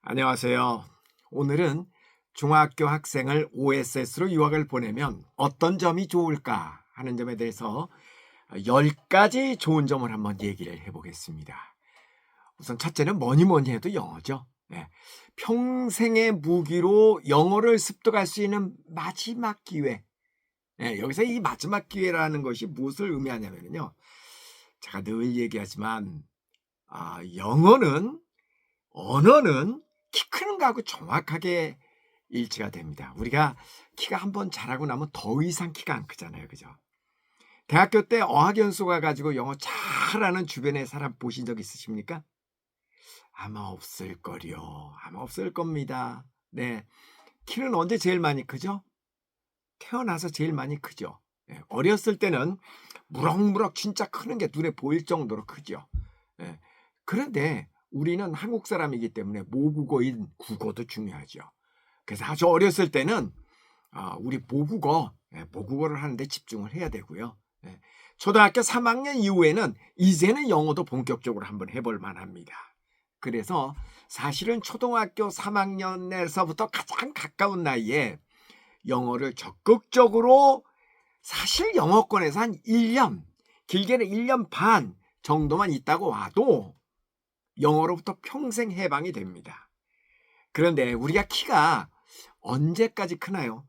안녕하세요. 오늘은 중학교 학생을 OSS로 유학을 보내면 어떤 점이 좋을까 하는 점에 대해서 10가지 좋은 점을 한번 얘기를 해보겠습니다. 우선 첫째는 뭐니 해도 영어죠. 네. 평생의 무기로 영어를 습득할 수 있는 마지막 기회. 네, 여기서 이 마지막 기회라는 것이 무엇을 의미하냐면요. 제가 늘 얘기하지만 언어는 키 크는 거하고 정확하게 일치가 됩니다. 우리가 키가 한번 자라고 나면 더 이상 키가 안 크잖아요. 그죠? 대학교 때 어학연수 가가지고 영어 잘하는 주변에 사람 보신 적 있으십니까? 아마 없을걸요. 아마 없을 겁니다. 네. 키는 언제 제일 많이 크죠? 태어나서 제일 많이 크죠. 네. 어렸을 때는 무럭무럭 진짜 크는 게 눈에 보일 정도로 크죠. 네. 그런데 우리는 한국 사람이기 때문에 모국어인 국어도 중요하죠. 그래서 아주 어렸을 때는 우리 모국어를 하는데 집중을 해야 되고요. 예. 초등학교 3학년 이후에는 이제는 영어도 본격적으로 한번 해볼 만합니다. 그래서 사실은 초등학교 3학년에서부터 가장 가까운 나이에 영어를 적극적으로 사실 영어권에서 한 1년, 길게는 1년 반 정도만 있다고 와도 영어로부터 평생 해방이 됩니다. 그런데 우리가 키가 언제까지 크나요?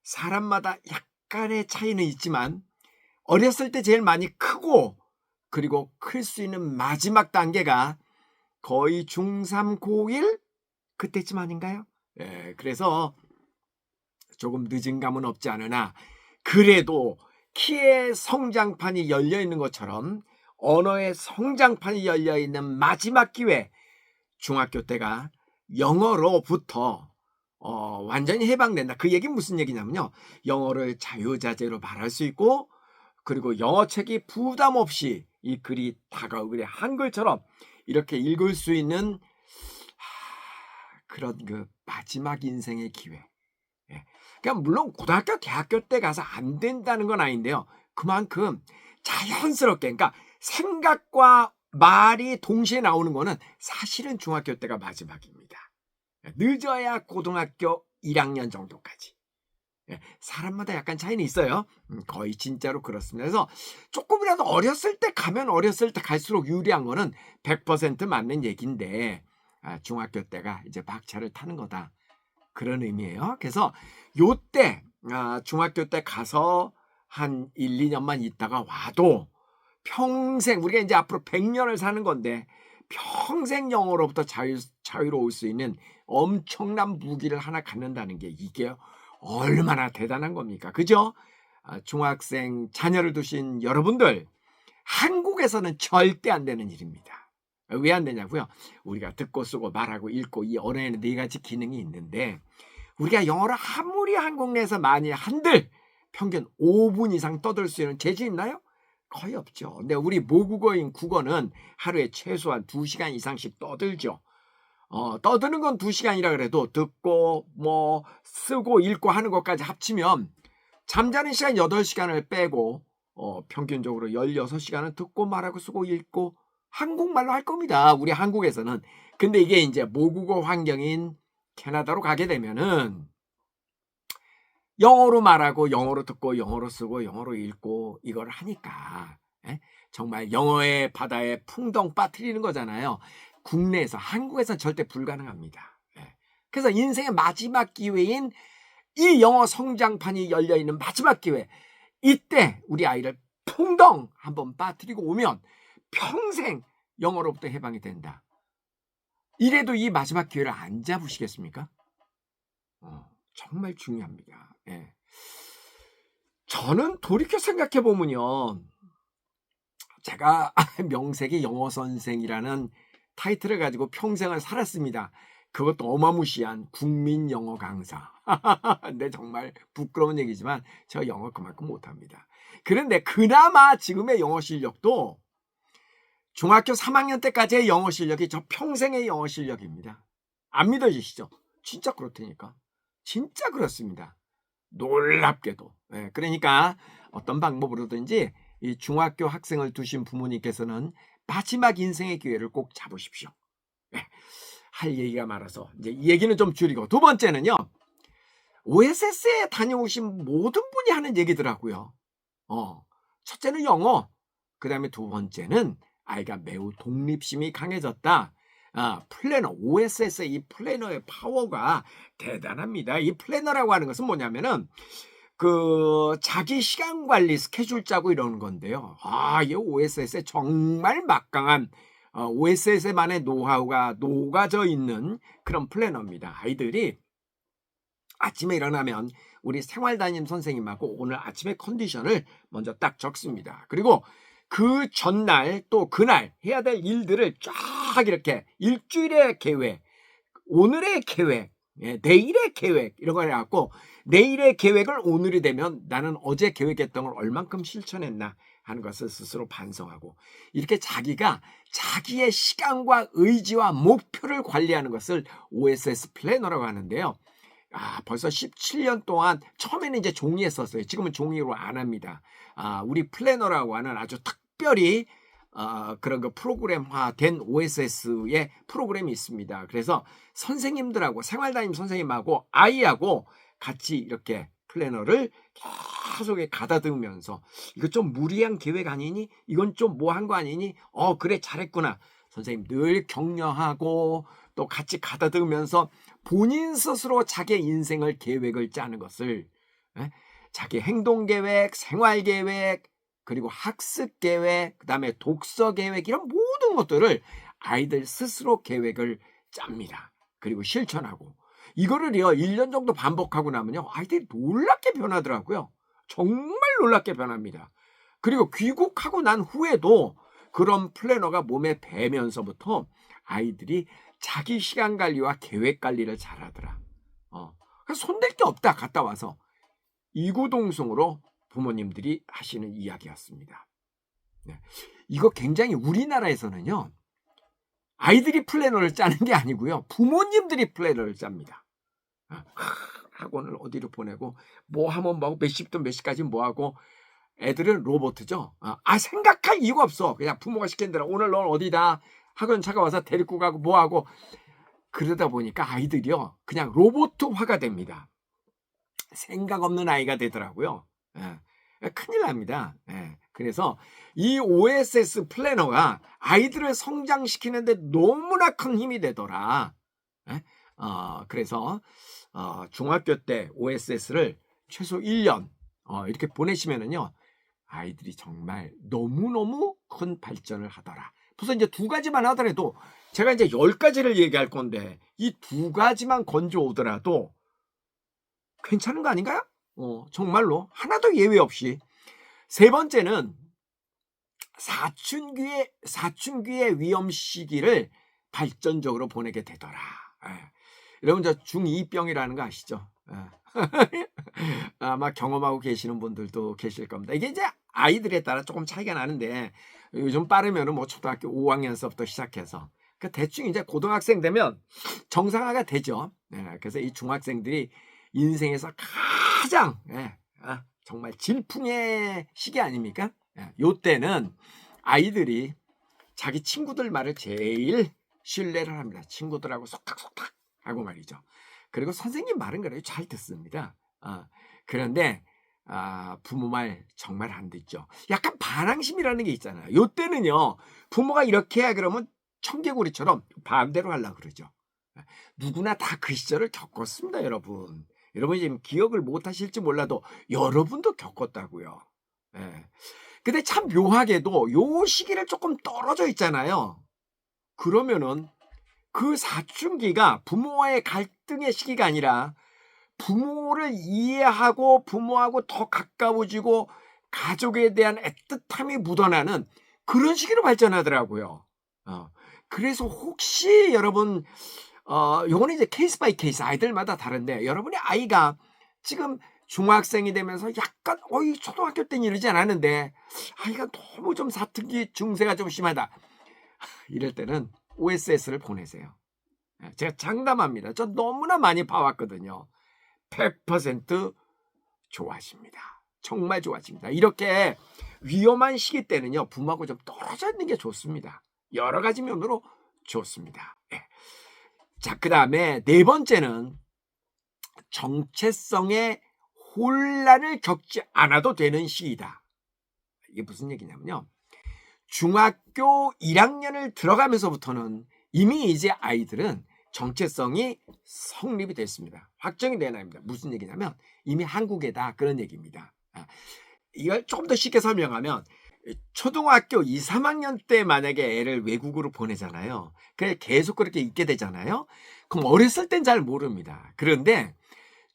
사람마다 약간의 차이는 있지만 어렸을 때 제일 많이 크고 그리고 클 수 있는 마지막 단계가 거의 중3, 고1 그때쯤 아닌가요? 예, 그래서 조금 늦은 감은 없지 않으나 그래도 키의 성장판이 열려 있는 것처럼 언어의 성장판이 열려 있는 마지막 기회, 중학교 때가 영어로부터 완전히 해방된다. 그 얘기는 무슨 얘기냐면요. 영어를 자유자재로 말할 수 있고 그리고 영어책이 부담 없이 이 글이 다가오게 한글처럼 이렇게 읽을 수 있는 그런 그 마지막 인생의 기회. 예. 그러니까 물론 고등학교, 대학교 때 가서 안 된다는 건 아닌데요. 그만큼 자연스럽게, 그러니까 생각과 말이 동시에 나오는 거는 사실은 중학교 때가 마지막입니다. 늦어야 고등학교 1학년 정도까지. 예, 사람마다 약간 차이는 있어요. 거의 진짜로 그렇습니다. 그래서 조금이라도 어렸을 때 가면 어렸을 때 갈수록 유리한 거는 100% 맞는 얘기인데 중학교 때가 이제 박차를 타는 거다. 그런 의미예요. 그래서 요때 중학교 때 가서 한 1, 2년만 있다가 와도 평생 우리가 이제 앞으로 100년을 사는 건데 평생 영어로부터 자유로울 수 있는 엄청난 무기를 하나 갖는다는 게 이게 얼마나 대단한 겁니까? 그죠? 중학생 자녀를 두신 여러분들, 한국에서는 절대 안 되는 일입니다. 왜 안 되냐고요? 우리가 듣고 쓰고 말하고 읽고 이 언어에는 4가지 기능이 있는데 우리가 영어를 아무리 한국 내에서 많이 한들 평균 5분 이상 떠들 수 있는 재주 있나요? 거의 없죠. 근데 우리 모국어인 국어는 하루에 최소한 2시간 이상씩 떠들죠. 떠드는 건 2시간이라 그래도 듣고 뭐 쓰고 읽고 하는 것까지 합치면 잠자는 시간 8시간을 빼고 평균적으로 16시간은 듣고 말하고 쓰고 읽고 한국말로 할 겁니다. 우리 한국에서는. 근데 이게 이제 모국어 환경인 캐나다로 가게 되면은 영어로 말하고 영어로 듣고 영어로 쓰고 영어로 읽고 이걸 하니까 정말 영어의 바다에 풍덩 빠뜨리는 거잖아요. 국내에서 한국에서는 절대 불가능합니다. 그래서 인생의 마지막 기회인 이 영어 성장판이 열려있는 마지막 기회, 이때 우리 아이를 풍덩 한번 빠뜨리고 오면 평생 영어로부터 해방이 된다. 이래도 이 마지막 기회를 안 잡으시겠습니까? 정말 중요합니다. 예. 저는 돌이켜 생각해 보면요. 제가 명색이 영어 선생이라는 타이틀을 가지고 평생을 살았습니다. 그것도 어마무시한 국민 영어 강사. 근데 정말 부끄러운 얘기지만 제가 영어 그만큼 못합니다. 그런데 그나마 지금의 영어 실력도 중학교 3학년 때까지의 영어 실력이 저 평생의 영어 실력입니다. 안 믿어지시죠? 진짜 그렇다니까. 진짜 그렇습니다. 놀랍게도. 그러니까 어떤 방법으로든지 이 중학교 학생을 두신 부모님께서는 마지막 인생의 기회를 꼭 잡으십시오. 할 얘기가 많아서 이제 이 얘기는 좀 줄이고, 두 번째는요. OSS에 다녀오신 모든 분이 하는 얘기더라고요. 첫째는 영어, 그다음에 두 번째는 아이가 매우 독립심이 강해졌다. 플래너, OSS 이 플래너의 파워가 대단합니다. 이 플래너라고 하는 것은 뭐냐면은 자기 시간 관리 스케줄 짜고 이러는 건데요. 이 OSS에 정말 막강한 OSS만의 노하우가 녹아져 있는 그런 플래너입니다. 아이들이 아침에 일어나면 우리 생활담임 선생님하고 오늘 아침의 컨디션을 먼저 딱 적습니다. 그리고 그 전날 또 그날 해야 될 일들을 쫙 이렇게 일주일의 계획, 오늘의 계획, 내일의 계획 이런 걸 해갖고 내일의 계획을 오늘이 되면 나는 어제 계획했던 걸 얼만큼 실천했나 하는 것을 스스로 반성하고, 이렇게 자기가 자기의 시간과 의지와 목표를 관리하는 것을 OSS 플래너라고 하는데요. 벌써 17년 동안 처음에는 이제 종이에 썼어요. 지금은 종이로 안 합니다. 우리 플래너라고 하는 아주 특별히 그런 거 프로그램화된 OSS의 프로그램이 있습니다. 그래서 선생님들하고 생활담임 선생님하고 아이하고 같이 이렇게 플래너를 계속 가다듬으면서 이거 좀 무리한 계획 아니니? 이건 좀 뭐 한 거 아니니? 그래 잘했구나. 선생님 늘 격려하고 또 같이 가다듬으면서 본인 스스로 자기의 인생을 계획을 짜는 것을, 자기 행동계획, 생활계획, 그리고 학습계획, 그 다음에 독서계획 이런 모든 것들을 아이들 스스로 계획을 짭니다. 그리고 실천하고 이거를요 1년 정도 반복하고 나면요 아이들이 놀랍게 변하더라고요. 정말 놀랍게 변합니다. 그리고 귀국하고 난 후에도 그런 플래너가 몸에 배면서부터 아이들이 자기 시간 관리와 계획 관리를 잘하더라. 그래서 손댈 게 없다 갔다 와서 이구동성으로 부모님들이 하시는 이야기였습니다. 이거 굉장히 우리나라에서는요 아이들이 플래너를 짜는 게 아니고요 부모님들이 플래너를 짭니다. 학원을 어디로 보내고 뭐 하면 뭐하고 몇 시부터 몇 시까지 뭐하고, 애들은 로봇이죠. 생각할 이유가 없어. 그냥 부모가 시킨 대로 오늘 넌 어디다 학원 차가 와서 데리고 가고 뭐하고, 그러다 보니까 아이들이요 그냥 로봇화가 됩니다. 생각 없는 아이가 되더라고요. 큰일 납니다. 그래서 이 OSS 플래너가 아이들을 성장시키는데 너무나 큰 힘이 되더라. 그래서 중학교 때 OSS를 최소 1년 이렇게 보내시면은요 아이들이 정말 너무너무 큰 발전을 하더라. 벌써 이제 2가지만 하더라도, 제가 이제 10가지를 얘기할 건데 이 2가지만 건져오더라도 괜찮은 거 아닌가요? 정말로 하나도 예외 없이. 세 번째는 사춘기의 위험 시기를 발전적으로 보내게 되더라. 여러분 저 중2병이라는 거 아시죠? 아마 경험하고 계시는 분들도 계실 겁니다. 이게 이제 아이들에 따라 조금 차이가 나는데 요즘 빠르면은 뭐 초등학교 5학년서부터 시작해서 대충 이제 고등학생 되면 정상화가 되죠. 그래서 이 중학생들이 인생에서 가장 정말 질풍의 시기 아닙니까? 요때는 아이들이 자기 친구들 말을 제일 신뢰를 합니다. 친구들하고 속닥속닥 하고 말이죠. 그리고 선생님 말은 그래도 잘 듣습니다. 그런데 부모 말 정말 안 듣죠. 약간 반항심이라는 게 있잖아요. 요때는요 부모가 이렇게 해 그러면 청개구리처럼 반대로 하려고 그러죠. 누구나 다 그 시절을 겪었습니다. 여러분 지금 기억을 못 하실지 몰라도 여러분도 겪었다고요. 근데 참 묘하게도 요 시기를 조금 떨어져 있잖아요. 그러면은 그 사춘기가 부모와의 갈등의 시기가 아니라 부모를 이해하고 부모하고 더 가까워지고 가족에 대한 애틋함이 묻어나는 그런 시기로 발전하더라고요. 그래서 혹시 여러분 요거는 이제 케이스 바이 케이스 아이들마다 다른데, 여러분의 아이가 지금 중학생이 되면서 약간 초등학교 때는 이러지 않았는데 아이가 너무 좀 사춘기 증세가 좀 심하다, 이럴 때는 OSS를 보내세요. 제가 장담합니다. 저 너무나 많이 봐왔거든요. 100% 좋아집니다. 정말 좋아집니다. 이렇게 위험한 시기 때는요 부모하고 좀 떨어져 있는 게 좋습니다. 여러 가지 면으로 좋습니다. 자, 그다음에 네 번째는 정체성의 혼란을 겪지 않아도 되는 시기다. 이게 무슨 얘기냐면요. 중학교 1학년을 들어가면서부터는 이미 이제 아이들은 정체성이 성립이 됐습니다. 확정이 된 아이입니다. 무슨 얘기냐면 이미 한국에다, 그런 얘기입니다. 이걸 조금 더 쉽게 설명하면 초등학교 2, 3학년 때 만약에 애를 외국으로 보내잖아요. 그래 계속 그렇게 있게 되잖아요. 그럼 어렸을 땐 잘 모릅니다. 그런데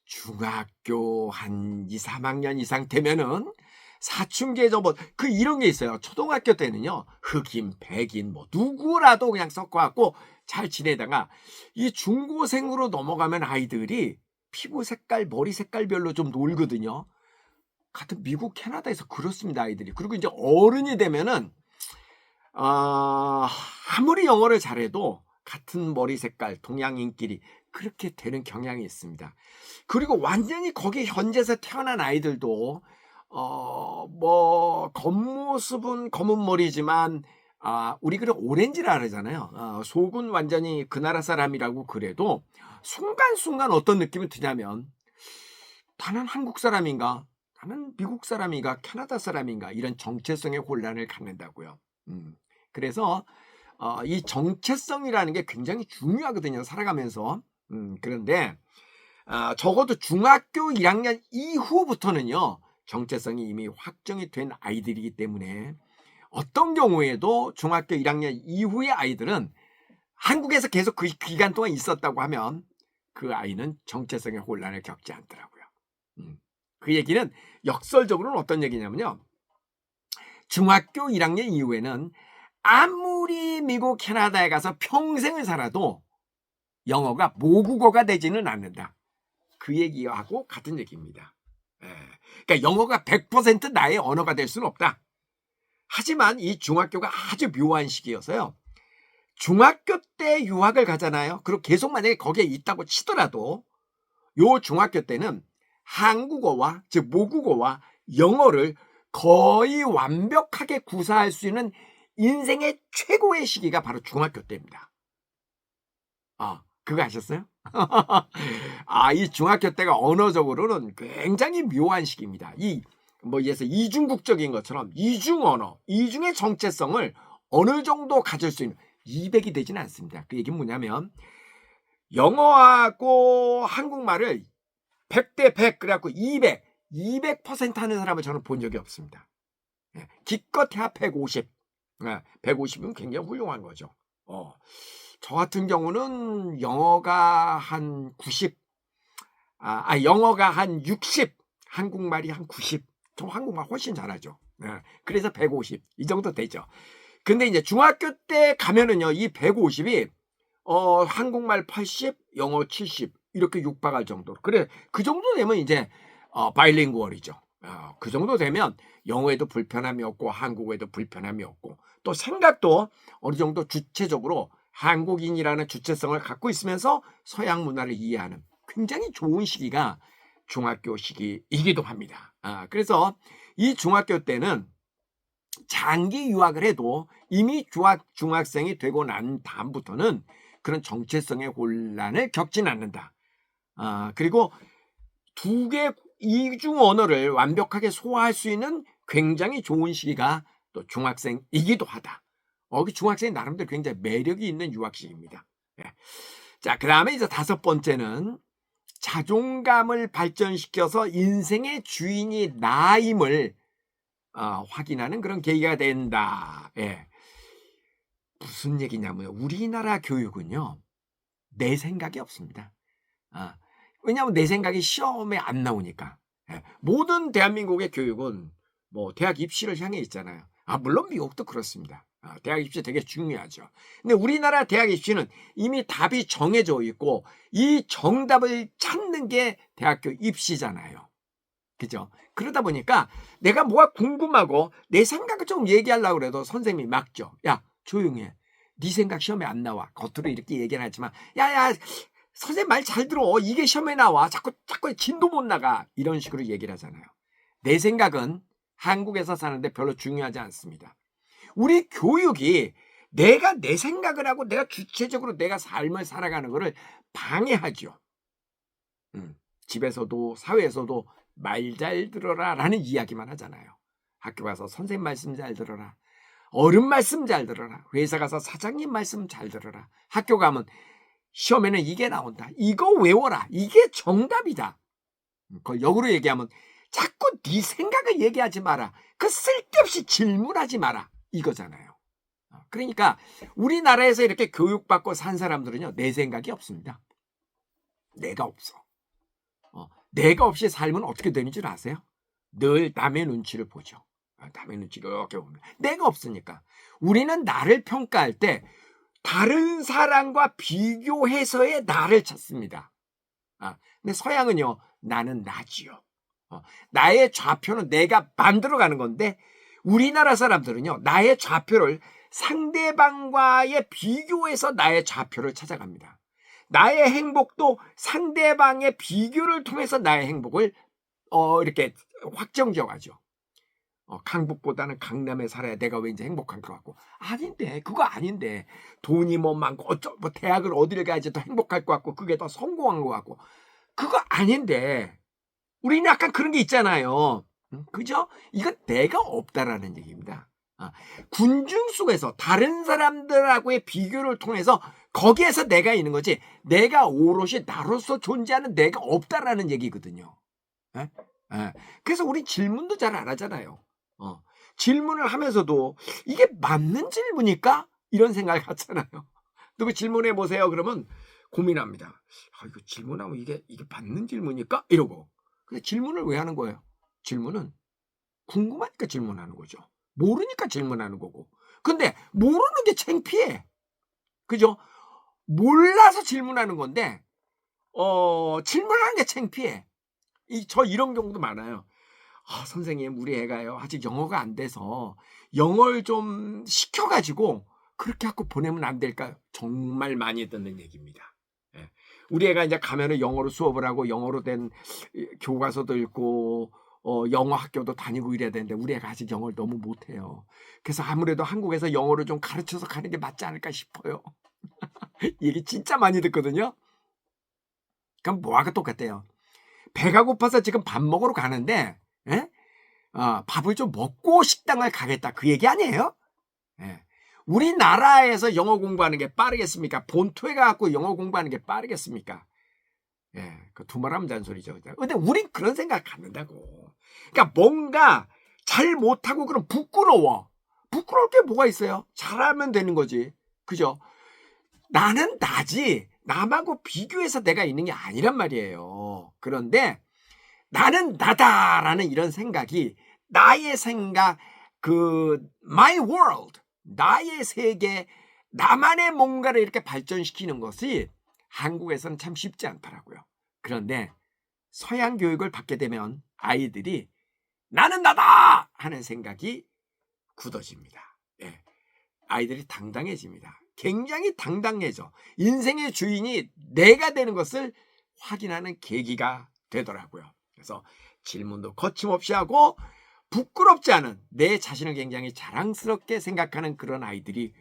중학교 한 2, 3학년 이상 되면은 사춘기에 그 이런 게 있어요. 초등학교 때는요, 흑인, 백인, 뭐, 누구라도 그냥 섞어갖고 잘 지내다가 이 중고생으로 넘어가면 아이들이 피부 색깔, 머리 색깔별로 좀 놀거든요. 같은 미국, 캐나다에서 그렇습니다, 아이들이. 그리고 이제 어른이 되면은, 아무리 영어를 잘해도 같은 머리 색깔, 동양인끼리 그렇게 되는 경향이 있습니다. 그리고 완전히 거기 현지에서 태어난 아이들도 뭐 겉모습은 검은 머리지만 우리 그래 오렌지라 그러잖아요. 속은 완전히 그 나라 사람이라고 그래도 순간순간 어떤 느낌이 드냐면 나는 한국 사람인가? 나는 미국 사람인가? 캐나다 사람인가? 이런 정체성의 혼란을 갖는다고요. 그래서 이 정체성이라는 게 굉장히 중요하거든요, 살아가면서. 그런데 적어도 중학교 1학년 이후부터는요, 정체성이 이미 확정이 된 아이들이기 때문에 어떤 경우에도 중학교 1학년 이후의 아이들은 한국에서 계속 그 기간 동안 있었다고 하면 그 아이는 정체성의 혼란을 겪지 않더라고요. 그 얘기는 역설적으로는 어떤 얘기냐면요, 중학교 1학년 이후에는 아무리 미국, 캐나다에 가서 평생을 살아도 영어가 모국어가 되지는 않는다. 그 얘기하고 같은 얘기입니다. 그러니까 영어가 100% 나의 언어가 될 수는 없다. 하지만 이 중학교가 아주 묘한 시기여서요, 중학교 때 유학을 가잖아요. 그리고 계속 만약에 거기에 있다고 치더라도 요 중학교 때는 한국어와, 즉 모국어와 영어를 거의 완벽하게 구사할 수 있는 인생의 최고의 시기가 바로 중학교 때입니다. 그거 아셨어요? 이 중학교 때가 언어적으로는 굉장히 묘한 시기입니다. 예서 이중국적인 것처럼 이중 언어, 이중의 정체성을 어느 정도 가질 수 있는 200이 되지는 않습니다. 그 얘기는 뭐냐면 영어하고 한국말을 100대 100 그래갖고 200% 하는 사람을 저는 본 적이 없습니다. 기껏해야 150. 150이면 굉장히 훌륭한 거죠. 저 같은 경우는 영어가 한 90, 영어가 한 60, 한국말이 한 90. 저 한국말 훨씬 잘하죠. 그래서 150. 이 정도 되죠. 근데 이제 중학교 때 가면은요, 이 150이, 한국말 80, 영어 70, 이렇게 육박할 정도로. 그래, 그 정도 되면 이제, 바이링구얼이죠. 그 정도 되면 영어에도 불편함이 없고, 한국어에도 불편함이 없고, 또 생각도 어느 정도 주체적으로 한국인이라는 주체성을 갖고 있으면서 서양 문화를 이해하는 굉장히 좋은 시기가 중학교 시기이기도 합니다. 그래서 이 중학교 때는 장기 유학을 해도 이미 중학생이 되고 난 다음부터는 그런 정체성의 혼란을 겪진 않는다. 그리고 두 개 이중 언어를 완벽하게 소화할 수 있는 굉장히 좋은 시기가 또 중학생이기도 하다. 그 중학생이 나름대로 굉장히 매력이 있는 유학식입니다. 자, 그 다음에 이제 5번째는 자존감을 발전시켜서 인생의 주인이 나임을 확인하는 그런 계기가 된다. 무슨 얘기냐면 우리나라 교육은요, 내 생각이 없습니다. 왜냐하면 내 생각이 시험에 안 나오니까. 모든 대한민국의 교육은 뭐 대학 입시를 향해 있잖아요. 물론 미국도 그렇습니다. 대학 입시 되게 중요하죠. 근데 우리나라 대학 입시는 이미 답이 정해져 있고 이 정답을 찾는 게 대학교 입시잖아요. 그죠? 그러다 보니까 내가 뭐가 궁금하고 내 생각을 좀 얘기하려고 그래도 선생님이 막죠. 야, 조용히 해. 네 생각 시험에 안 나와. 겉으로 이렇게 얘기는 하지만 야, 선생님 말 잘 들어. 이게 시험에 나와. 자꾸 진도 못 나가. 이런 식으로 얘기를 하잖아요. 내 생각은 한국에서 사는데 별로 중요하지 않습니다. 우리 교육이 내가 내 생각을 하고 내가 주체적으로 내가 삶을 살아가는 거를 방해하죠. 집에서도 사회에서도 말 잘 들어라 라는 이야기만 하잖아요. 학교 가서 선생님 말씀 잘 들어라. 어른 말씀 잘 들어라. 회사 가서 사장님 말씀 잘 들어라. 학교 가면 시험에는 이게 나온다. 이거 외워라. 이게 정답이다. 그걸 역으로 얘기하면 자꾸 네 생각을 얘기하지 마라. 그 쓸데없이 질문하지 마라. 이거잖아요. 그러니까 우리나라에서 이렇게 교육받고 산 사람들은요. 내 생각이 없습니다. 내가 없어. 내가 없이 삶은 어떻게 되는 줄 아세요? 늘 남의 눈치를 보죠. 남의 눈치를 이렇게 보면 내가 없으니까. 우리는 나를 평가할 때 다른 사람과 비교해서의 나를 찾습니다. 근데 서양은요. 나는 나지요. 나의 좌표는 내가 만들어가는 건데 우리나라 사람들은요. 나의 좌표를 상대방과의 비교해서 나의 좌표를 찾아갑니다. 나의 행복도 상대방의 비교를 통해서 나의 행복을 이렇게 확정지어가죠. 강북보다는 강남에 살아야 내가 왠지 행복한 것 같고. 아닌데, 그거 아닌데. 돈이 뭐 많고 뭐 대학을 어디를 가야지 더 행복할 것 같고 그게 더 성공한 것 같고. 그거 아닌데. 우리는 약간 그런 게 있잖아요. 그죠? 이건 내가 없다라는 얘기입니다. 군중 속에서 다른 사람들하고의 비교를 통해서 거기에서 내가 있는 거지 내가 오롯이 나로서 존재하는 내가 없다라는 얘기거든요. 그래서 우리 질문도 잘 안 하잖아요. 질문을 하면서도 이게 맞는 질문일까? 이런 생각을 갖잖아요. 누구 질문해 보세요. 그러면 고민합니다. 이거 질문하면 이게 맞는 질문일까? 이러고. 근데 질문을 왜 하는 거예요? 질문은 궁금하니까 질문하는 거죠. 모르니까 질문하는 거고. 근데 모르는 게 창피해. 그죠? 몰라서 질문하는 건데 질문하는 게 창피해. 저 이런 경우도 많아요. 선생님 우리 애가요 아직 영어가 안 돼서 영어를 좀 시켜가지고 그렇게 하고 보내면 안 될까요? 정말 많이 듣는 얘기입니다. 우리 애가 이제 가면은 영어로 수업을 하고 영어로 된 교과서도 읽고 영어 학교도 다니고 이래야 되는데 우리 애가 아직 영어를 너무 못해요. 그래서 아무래도 한국에서 영어를 좀 가르쳐서 가는 게 맞지 않을까 싶어요. 얘기 진짜 많이 듣거든요. 그럼 뭐하고 똑같대요. 배가 고파서 지금 밥 먹으러 가는데 밥을 좀 먹고 식당을 가겠다 그 얘기 아니에요? 우리나라에서 영어 공부하는 게 빠르겠습니까? 본토에 가갖고 영어 공부하는 게 빠르겠습니까? 그 두말하면 잔소리죠. 근데 우린 그런 생각 갖는다고. 그러니까 뭔가 잘 못하고 그럼 부끄러워. 부끄러울 게 뭐가 있어요? 잘하면 되는 거지. 그죠? 나는 나지. 남하고 비교해서 내가 있는 게 아니란 말이에요. 그런데 나는 나다라는 이런 생각이 나의 생각, my world, 나의 세계, 나만의 뭔가를 이렇게 발전시키는 것이 한국에서는 참 쉽지 않더라고요. 그런데 서양 교육을 받게 되면 아이들이 나는 나다 하는 생각이 굳어집니다. 아이들이 당당해집니다. 굉장히 당당해져. 인생의 주인이 내가 되는 것을 확인하는 계기가 되더라고요. 그래서 질문도 거침없이 하고 부끄럽지 않은 내 자신을 굉장히 자랑스럽게 생각하는 그런 아이들이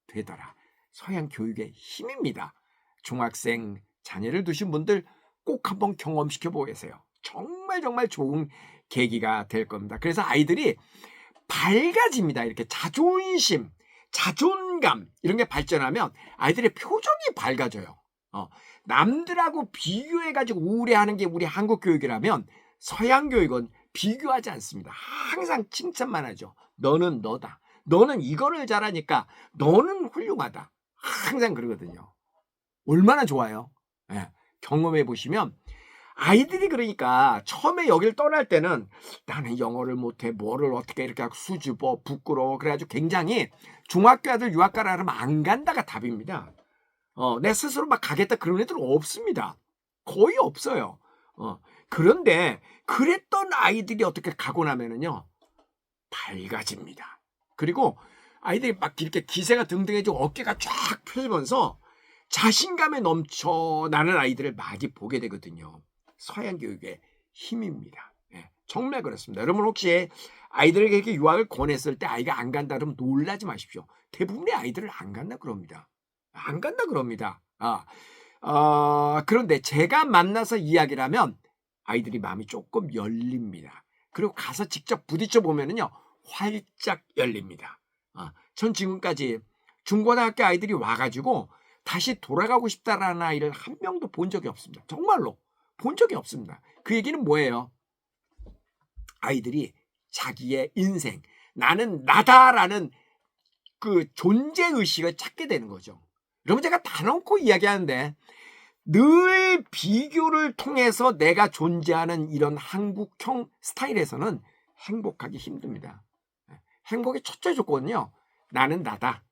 되더라. 서양 교육의 힘입니다. 중학생 자녀를 두신 분들 꼭 한번 경험시켜 보세요. 정말 좋은 계기가 될 겁니다. 그래서 아이들이 밝아집니다. 이렇게 자존심, 자존감 이런 게 발전하면 아이들의 표정이 밝아져요. 남들하고 비교해가지고 우울해하는 게 우리 한국 교육이라면 서양 교육은 비교하지 않습니다. 항상 칭찬만 하죠. 너는 너다. 너는 이거를 잘하니까 너는 훌륭하다. 항상 그러거든요. 얼마나 좋아요. 경험해 보시면 아이들이 그러니까 처음에 여기를 떠날 때는 나는 영어를 못해 뭐를 어떻게 이렇게 하고 수줍어 부끄러워 그래가지고 굉장히 중학교 아들 유학 가라 하면 안 간다가 답입니다. 내 스스로 막 가겠다 그런 애들은 없습니다. 거의 없어요. 그런데 그랬던 아이들이 어떻게 가고 나면은요 밝아집니다. 그리고 아이들이 막 이렇게 기세가 등등해지고 어깨가 쫙 펴지면서 자신감에 넘쳐나는 아이들을 많이 보게 되거든요. 서양 교육의 힘입니다. 정말 그렇습니다. 여러분 혹시 아이들에게 이렇게 유학을 권했을 때 아이가 안 간다 그러면 놀라지 마십시오. 대부분의 아이들은 안 간다 그럽니다. 안 간다 그럽니다. 그런데 제가 만나서 이야기를 하면 아이들이 마음이 조금 열립니다. 그리고 가서 직접 부딪혀 보면은요, 활짝 열립니다. 전 지금까지 중고등학교 아이들이 와가지고 다시 돌아가고 싶다라는 아이를 한 명도 본 적이 없습니다. 정말로 본 적이 없습니다. 그 얘기는 뭐예요? 아이들이 자기의 인생, 나는 나다라는 그 존재의식을 찾게 되는 거죠. 여러분, 제가 단언코 이야기하는데 늘 비교를 통해서 내가 존재하는 이런 한국형 스타일에서는 행복하기 힘듭니다. 행복의 첫째 조건은요, 나는 나다.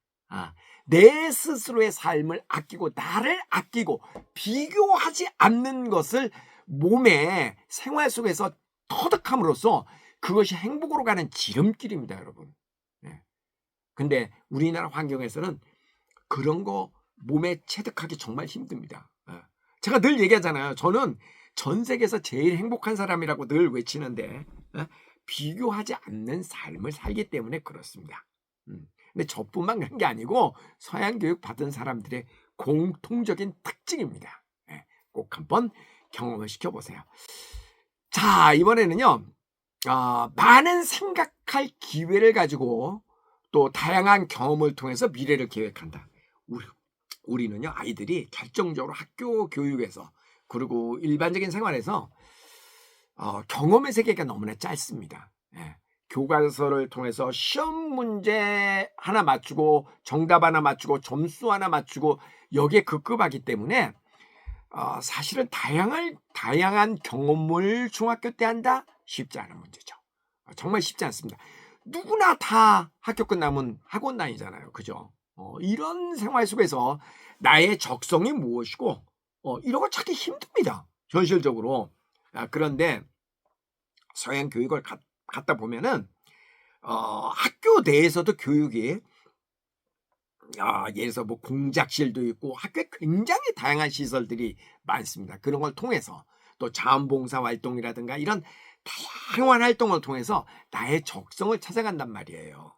내 스스로의 삶을 아끼고 나를 아끼고 비교하지 않는 것을 몸의 생활 속에서 터득함으로써 그것이 행복으로 가는 지름길입니다, 여러분. 근데 우리나라 환경에서는 그런 거 몸에 체득하기 정말 힘듭니다. 제가 늘 얘기하잖아요. 저는 전 세계에서 제일 행복한 사람이라고 늘 외치는데 비교하지 않는 삶을 살기 때문에 그렇습니다. 근데 저뿐만 그런 게 아니고 서양 교육 받은 사람들의 공통적인 특징입니다. 꼭 한번 경험을 시켜보세요. 자, 이번에는요, 많은 생각할 기회를 가지고 또 다양한 경험을 통해서 미래를 계획한다. 우리는요, 아이들이 결정적으로 학교 교육에서 그리고 일반적인 생활에서 경험의 세계가 너무나 짧습니다. 교과서를 통해서 시험 문제 하나 맞추고 정답 하나 맞추고 점수 하나 맞추고 여기에 급급하기 때문에 사실은 다양한 경험을 중학교 때 한다? 쉽지 않은 문제죠. 정말 쉽지 않습니다. 누구나 다 학교 끝나면 학원 다니잖아요. 그죠? 이런 생활 속에서 나의 적성이 무엇이고 이런 걸 찾기 힘듭니다. 현실적으로. 그런데 서양 교육을 갖다 보면은 학교 내에서도 교육이 예를 들어서 뭐 공작실도 있고 학교에 굉장히 다양한 시설들이 많습니다. 그런 걸 통해서 또 자원봉사 활동이라든가 이런 다양한 활동을 통해서 나의 적성을 찾아간단 말이에요.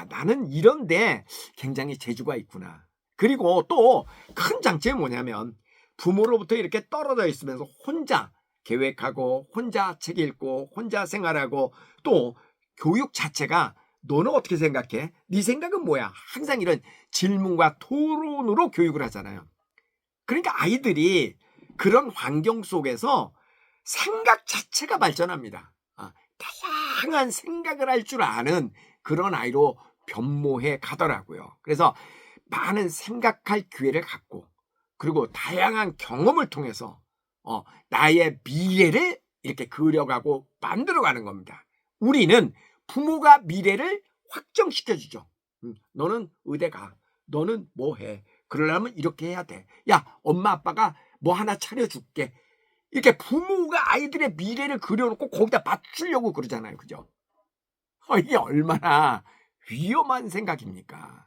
나는 이런데 굉장히 재주가 있구나. 그리고 또 큰 장점이 뭐냐면 부모로부터 이렇게 떨어져 있으면서 혼자 계획하고 혼자 책 읽고 혼자 생활하고 또 교육 자체가 너는 어떻게 생각해? 네 생각은 뭐야? 항상 이런 질문과 토론으로 교육을 하잖아요. 그러니까 아이들이 그런 환경 속에서 생각 자체가 발전합니다. 다양한 생각을 할 줄 아는 그런 아이로 변모해 가더라고요. 그래서 많은 생각할 기회를 갖고 그리고 다양한 경험을 통해서 나의 미래를 이렇게 그려가고 만들어가는 겁니다. 우리는 부모가 미래를 확정시켜주죠. 너는 의대 가. 너는 뭐 해. 그러려면 이렇게 해야 돼. 야, 엄마 아빠가 뭐 하나 차려줄게. 이렇게 부모가 아이들의 미래를 그려놓고 거기다 맞추려고 그러잖아요. 그죠? 이게 얼마나 위험한 생각입니까?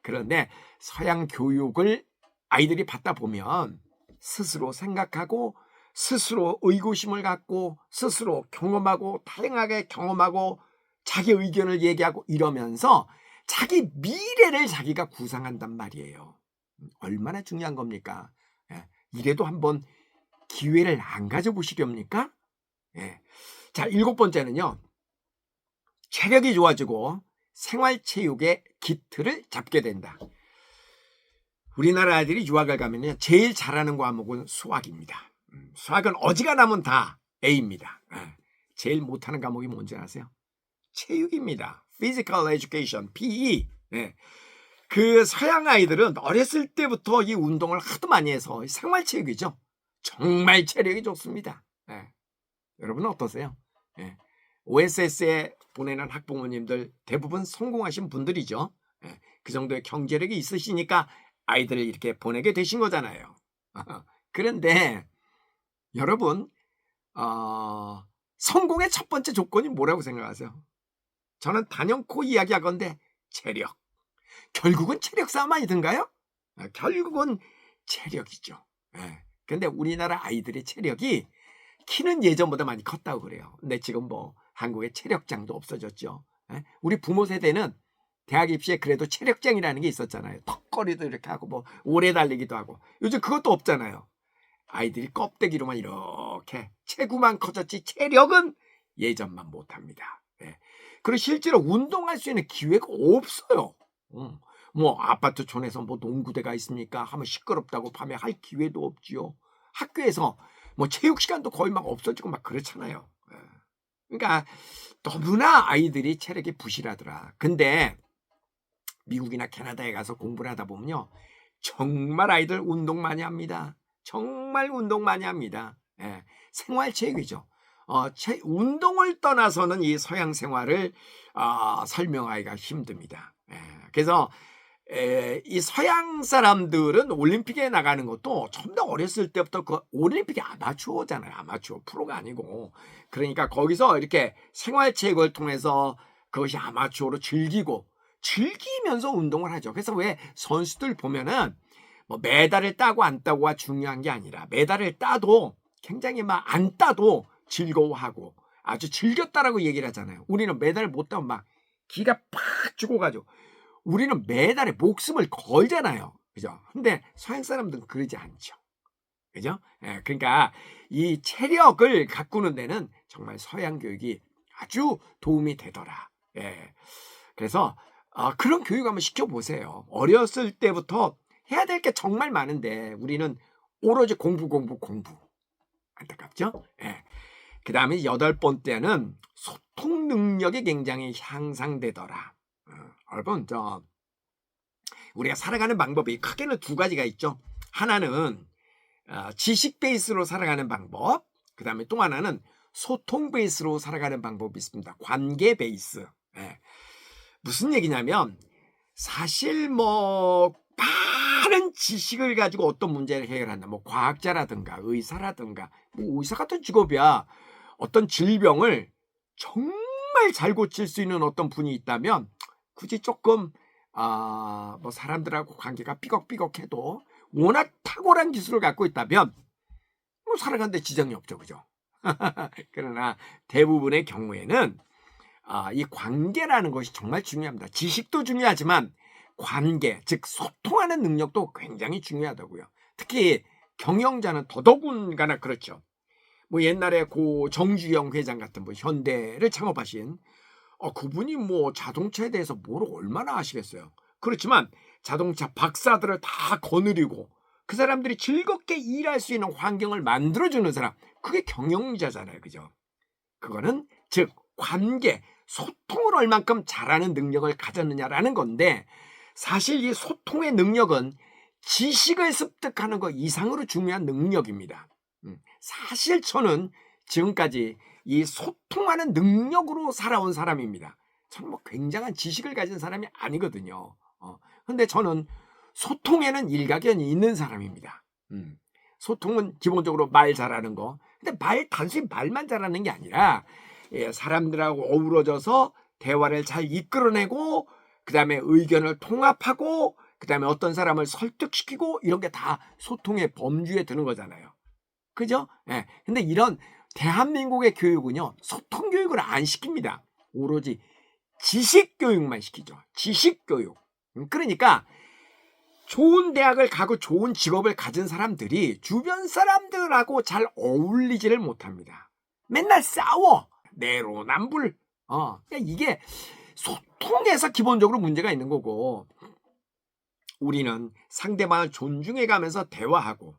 그런데 서양 교육을 아이들이 받다 보면 스스로 생각하고 스스로 의구심을 갖고 스스로 경험하고 다양하게 경험하고 자기 의견을 얘기하고 이러면서 자기 미래를 자기가 구상한단 말이에요. 얼마나 중요한 겁니까? 이래도 한번 기회를 안 가져보시렵니까? 자, 7번째는요. 체력이 좋아지고 생활체육의 기틀을 잡게 된다. 우리나라 아이들이 유학을 가면요. 제일 잘하는 과목은 수학입니다. 수학은 어지간하면 다 A입니다. 제일 못하는 과목이 뭔지 아세요? 체육입니다. Physical Education, PE. 그 서양 아이들은 어렸을 때부터 이 운동을 하도 많이 해서 생활체육이죠. 정말 체력이 좋습니다. 여러분은 어떠세요? OSS에 보내는 학부모님들 대부분 성공하신 분들이죠. 그 정도의 경제력이 있으시니까 아이들을 이렇게 보내게 되신 거잖아요. 그런데 여러분 성공의 첫 번째 조건이 뭐라고 생각하세요? 저는 단연코 이야기하건대 체력. 결국은 체력 싸움 아니던가요? 결국은 체력이죠. 그런데 우리나라 아이들의 체력이 키는 예전보다 많이 컸다고 그래요. 근데 지금 뭐 한국에 체력장도 없어졌죠. 예? 우리 부모 세대는 대학 입시에 그래도 체력장이라는 게 있었잖아요. 턱걸이도 이렇게 하고 뭐 오래 달리기도 하고. 요즘 그것도 없잖아요. 아이들이 껍데기로만 이렇게 체구만 커졌지 체력은 예전만 못합니다. 예. 그리고 실제로 운동할 수 있는 기회가 없어요. 뭐 아파트촌에서 뭐 농구대가 있습니까? 하면 시끄럽다고 밤에 할 기회도 없지요. 학교에서 뭐 체육 시간도 거의 막 없어지고 막 그렇잖아요. 예. 그러니까 너무나 아이들이 체력이 부실하더라. 근데 미국이나 캐나다에 가서 공부를 하다 보면요, 정말 아이들 운동 많이 합니다. 정말 운동 많이 합니다. 예, 생활체육이죠. 운동을 떠나서는 이 서양 생활을 설명하기가 힘듭니다. 예, 그래서 이 서양 사람들은 올림픽에 나가는 것도 처음 다 어렸을 때부터 그 올림픽이 아마추어잖아요. 아마추어 프로가 아니고. 그러니까 거기서 이렇게 생활체육을 통해서 그것이 아마추어로 즐기면서 운동을 하죠. 그래서 왜 선수들 보면은 뭐 메달을 따고 안 따고가 중요한 게 아니라 메달을 따도 굉장히 막 안 따도 즐거워하고 아주 즐겼다라고 얘기를 하잖아요. 우리는 메달을 못 따면 막 기가 팍 죽어가지고 우리는 메달에 목숨을 걸잖아요. 그죠? 근데 서양 사람들은 그러지 않죠. 그죠? 예, 그러니까 이 체력을 가꾸는 데는 정말 서양 교육이 아주 도움이 되더라. 예. 그래서 그런 교육 한번 시켜보세요. 어렸을 때부터 해야 될 게 정말 많은데 우리는 오로지 공부. 안타깝죠? 예. 그 다음에 8번째는 소통 능력이 굉장히 향상되더라. 여러분, 우리가 살아가는 방법이 크게는 두 가지가 있죠. 하나는 지식 베이스로 살아가는 방법, 그 다음에 또 하나는 소통 베이스로 살아가는 방법이 있습니다. 관계 베이스. 예. 무슨 얘기냐면 사실 뭐 많은 지식을 가지고 어떤 문제를 해결한다. 뭐 과학자라든가 의사라든가 뭐 의사 같은 직업이야. 어떤 질병을 정말 잘 고칠 수 있는 어떤 분이 있다면 굳이 조금 뭐 사람들하고 관계가 삐걱삐걱해도 워낙 탁월한 기술을 갖고 있다면 뭐 살아가는데 지장이 없죠. 그죠? 그러나 대부분의 경우에는 이 관계라는 것이 정말 중요합니다. 지식도 중요하지만 관계, 즉 소통하는 능력도 굉장히 중요하다고요. 특히 경영자는 더더군다나 그렇죠. 뭐 옛날에 고 정주영 회장 같은 분, 현대를 창업하신 그분이 뭐 자동차에 대해서 뭘 얼마나 아시겠어요. 그렇지만 자동차 박사들을 다 거느리고 그 사람들이 즐겁게 일할 수 있는 환경을 만들어주는 사람, 그게 경영자잖아요. 그죠? 그거는 즉 관계, 소통을 얼만큼 잘하는 능력을 가졌느냐라는 건데 사실 이 소통의 능력은 지식을 습득하는 것 이상으로 중요한 능력입니다. 사실 저는 지금까지 이 소통하는 능력으로 살아온 사람입니다. 저는 뭐 굉장한 지식을 가진 사람이 아니거든요. 근데 저는 소통에는 일가견이 있는 사람입니다. 소통은 기본적으로 말 잘하는 거. 근데 단순히 말만 잘하는 게 아니라 사람들하고 어우러져서 대화를 잘 이끌어내고 그 다음에 의견을 통합하고 그 다음에 어떤 사람을 설득시키고 이런 게 다 소통의 범주에 드는 거잖아요. 그죠? 예. 근데 이런 대한민국의 교육은요, 소통 교육을 안 시킵니다. 오로지 지식 교육만 시키죠. 지식 교육. 그러니까 좋은 대학을 가고 좋은 직업을 가진 사람들이 주변 사람들하고 잘 어울리지를 못합니다. 맨날 싸워. 내로남불. 그러니까 이게 소통에서 기본적으로 문제가 있는 거고, 우리는 상대방을 존중해 가면서 대화하고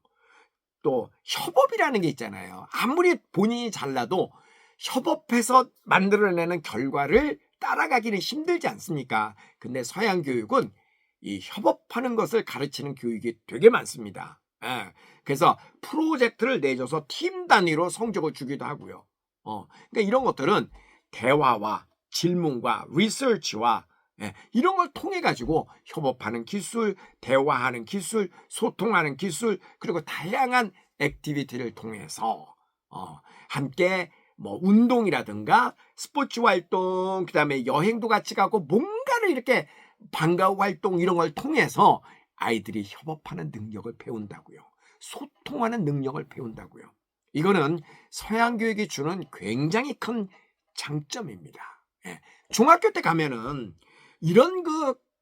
또 협업이라는 게 있잖아요. 아무리 본인이 잘나도 협업해서 만들어내는 결과를 따라가기는 힘들지 않습니까? 근데 서양 교육은 이 협업하는 것을 가르치는 교육이 되게 많습니다. 그래서 프로젝트를 내줘서 팀 단위로 성적을 주기도 하고요. 그러니까 이런 것들은 대화와 질문과 리서치와 이런 걸 통해 가지고 협업하는 기술, 대화하는 기술, 소통하는 기술, 그리고 다양한 액티비티를 통해서 함께 뭐 운동이라든가 스포츠 활동, 그다음에 여행도 같이 가고 뭔가를 이렇게 방과 후 활동 이런 걸 통해서 아이들이 협업하는 능력을 배운다고요. 소통하는 능력을 배운다고요. 이거는 서양 교육이 주는 굉장히 큰 장점입니다. 예. 중학교 때 가면은 이런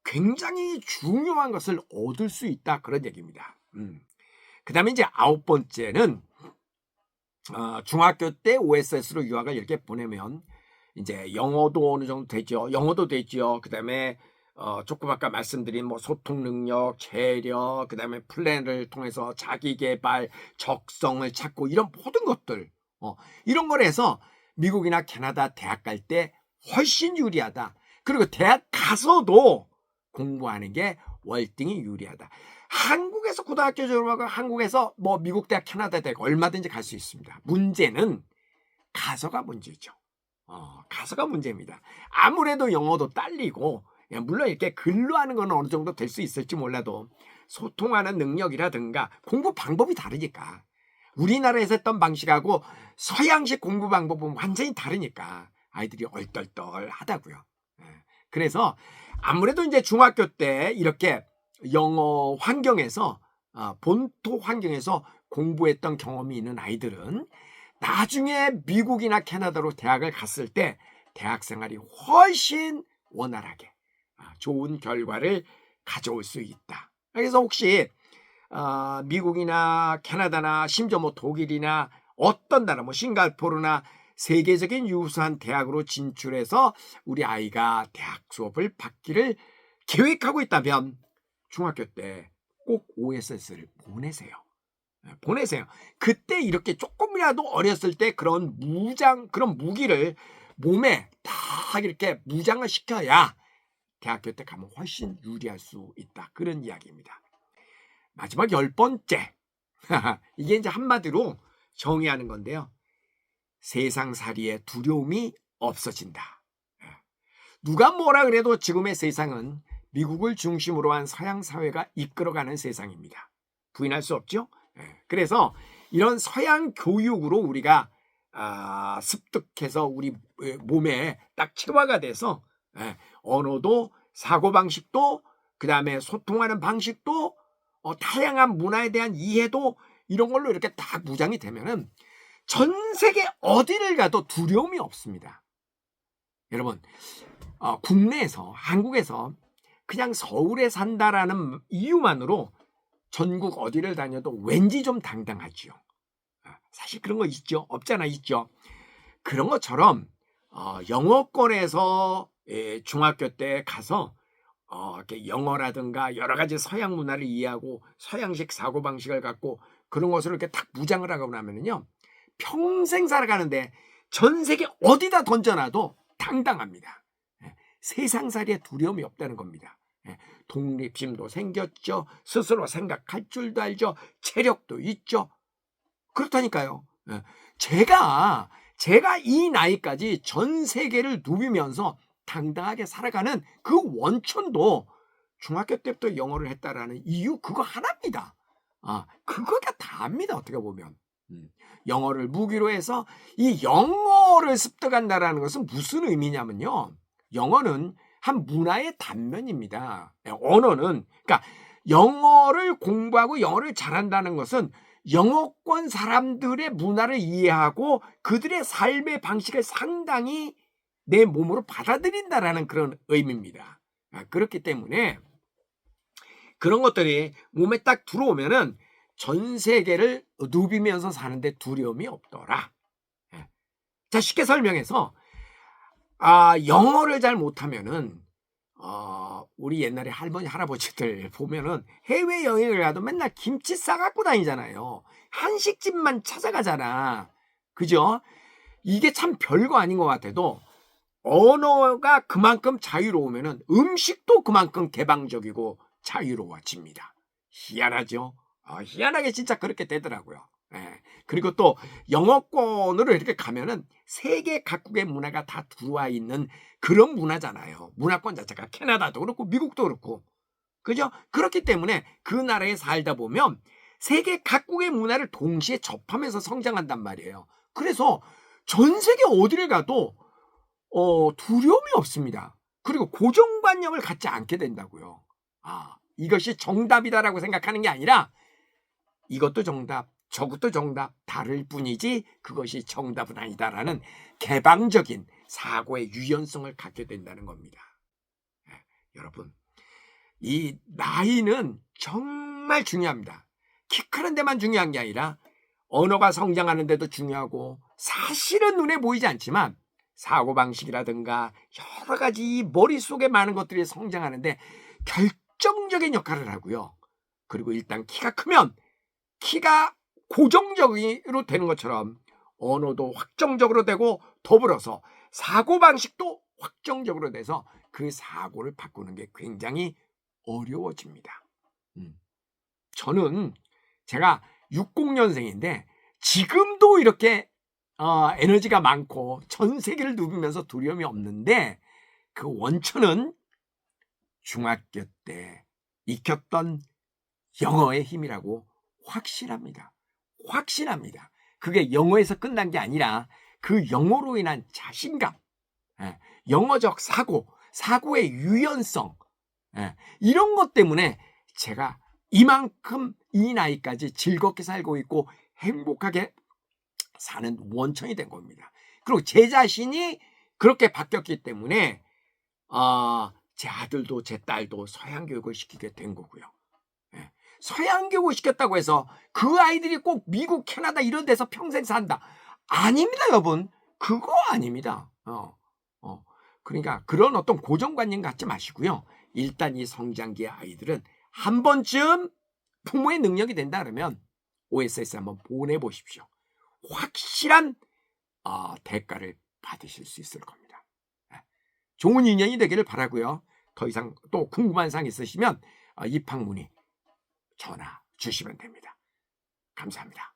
굉장히 중요한 것을 얻을 수 있다, 그런 얘기입니다. 그다음에 이제 9번째는 중학교 때 OSS로 유학을 이렇게 보내면 이제 영어도 어느 정도 되죠. 영어도 되죠. 그다음에 조금 아까 말씀드린 뭐 소통 능력, 체력, 그다음에 플랜을 통해서 자기 개발, 적성을 찾고 이런 모든 것들, 이런 걸 해서 미국이나 캐나다 대학 갈 때 훨씬 유리하다. 그리고 대학 가서도 공부하는 게 월등히 유리하다. 한국에서 고등학교 졸업하고 한국에서 뭐 미국 대학, 캐나다 대학 얼마든지 갈 수 있습니다. 문제는 가서가 문제죠. 가서가 문제입니다. 아무래도 영어도 딸리고, 물론 이렇게 글로 하는 건 어느 정도 될 수 있을지 몰라도 소통하는 능력이라든가 공부 방법이 다르니까, 우리나라에서 했던 방식하고 서양식 공부 방법은 완전히 다르니까 아이들이 얼떨떨하다고요. 그래서 아무래도 이제 중학교 때 이렇게 영어 환경에서, 본토 환경에서 공부했던 경험이 있는 아이들은 나중에 미국이나 캐나다로 대학을 갔을 때 대학 생활이 훨씬 원활하게 좋은 결과를 가져올 수 있다. 그래서 혹시 미국이나 캐나다나 심지어 뭐 독일이나 어떤 나라, 뭐 싱가포르나 세계적인 유수한 대학으로 진출해서 우리 아이가 대학 수업을 받기를 계획하고 있다면 중학교 때 꼭 OSS를 보내세요. 보내세요. 그때 이렇게 조금이라도 어렸을 때 그런 무기를 몸에 다 이렇게 무장을 시켜야 대학교 때 가면 훨씬 유리할 수 있다. 그런 이야기입니다. 마지막 10번째. 이게 이제 한마디로 정의하는 건데요. 세상살이의 두려움이 없어진다. 누가 뭐라 그래도 지금의 세상은 미국을 중심으로 한 서양 사회가 이끌어가는 세상입니다. 부인할 수 없죠. 그래서 이런 서양 교육으로 우리가 습득해서 우리 몸에 딱 체화가 돼서 언어도, 사고방식도, 그 다음에 소통하는 방식도, 다양한 문화에 대한 이해도 이런 걸로 이렇게 딱 무장이 되면은 전 세계 어디를 가도 두려움이 없습니다. 여러분, 국내에서, 한국에서 그냥 서울에 산다라는 이유만으로 전국 어디를 다녀도 왠지 좀 당당하지요. 사실 그런 거 있죠? 없잖아, 있죠. 그런 것처럼 영어권에서 중학교 때 가서 이렇게 영어라든가 여러 가지 서양 문화를 이해하고 서양식 사고방식을 갖고 그런 것으로 이렇게 딱 무장을 하고 나면은요, 평생 살아가는데 전 세계 어디다 던져놔도 당당합니다. 세상살이에 두려움이 없다는 겁니다. 독립심도 생겼죠. 스스로 생각할 줄도 알죠. 체력도 있죠. 그렇다니까요. 제가 이 나이까지 전 세계를 누비면서 당당하게 살아가는 그 원천도 중학교 때부터 영어를 했다라는 이유, 그거 하나입니다. 그거가 다입니다. 어떻게 보면. 영어를 무기로 해서 이 영어를 습득한다라는 것은 무슨 의미냐면요. 영어는 한 문화의 단면입니다. 언어는, 그러니까 영어를 공부하고 영어를 잘한다는 것은 영어권 사람들의 문화를 이해하고 그들의 삶의 방식을 상당히 내 몸으로 받아들인다라는 그런 의미입니다. 그렇기 때문에 그런 것들이 몸에 딱 들어오면은 전 세계를 누비면서 사는데 두려움이 없더라. 자, 쉽게 설명해서 영어를 잘 못하면은 우리 옛날에 할머니 할아버지들 보면은 해외 여행을 가도 맨날 김치 싸갖고 다니잖아요. 한식집만 찾아가잖아. 그죠? 이게 참 별거 아닌 것 같아도 언어가 그만큼 자유로우면은 음식도 그만큼 개방적이고 자유로워집니다. 희한하죠? 희한하게 진짜 그렇게 되더라고요. 그리고 또 영어권으로 이렇게 가면은 세계 각국의 문화가 다 들어와 있는 그런 문화잖아요. 문화권 자체가 캐나다도 그렇고 미국도 그렇고. 그죠? 그렇기 때문에 그 나라에 살다 보면 세계 각국의 문화를 동시에 접하면서 성장한단 말이에요. 그래서 전 세계 어디를 가도 두려움이 없습니다. 그리고 고정관념을 갖지 않게 된다고요. 이것이 정답이다라고 생각하는 게 아니라 이것도 정답, 저것도 정답, 다를 뿐이지 그것이 정답은 아니다라는 개방적인 사고의 유연성을 갖게 된다는 겁니다. 여러분, 이 나이는 정말 중요합니다. 키 크는 데만 중요한 게 아니라 언어가 성장하는 데도 중요하고, 사실은 눈에 보이지 않지만 사고방식이라든가 여러 가지 이 머릿속에 많은 것들이 성장하는데 결정적인 역할을 하고요. 그리고 일단 키가 크면 키가 고정적으로 되는 것처럼 언어도 확정적으로 되고, 더불어서 사고방식도 확정적으로 돼서 그 사고를 바꾸는 게 굉장히 어려워집니다. 저는 제가 60년생인데 지금도 이렇게 에너지가 많고 전 세계를 누비면서 두려움이 없는데, 그 원천은 중학교 때 익혔던 영어의 힘이라고 확신합니다. 확신합니다. 그게 영어에서 끝난 게 아니라 그 영어로 인한 자신감, 영어적 사고의 유연성, 이런 것 때문에 제가 이만큼 이 나이까지 즐겁게 살고 있고 행복하게 사는 원천이 된 겁니다. 그리고 제 자신이 그렇게 바뀌었기 때문에 제 아들도 제 딸도 서양 교육을 시키게 된 거고요. 서양 교육을 시켰다고 해서 그 아이들이 꼭 미국, 캐나다 이런 데서 평생 산다, 아닙니다, 여러분. 그거 아닙니다. 그러니까 그런 어떤 고정관념 갖지 마시고요. 일단 이 성장기의 아이들은 한 번쯤 부모의 능력이 된다 그러면 OSS 한번 보내보십시오. 확실한 대가를 받으실 수 있을 겁니다. 좋은 인연이 되기를 바라고요. 더 이상 또 궁금한 사항 있으시면 입학 문의 전화 주시면 됩니다. 감사합니다.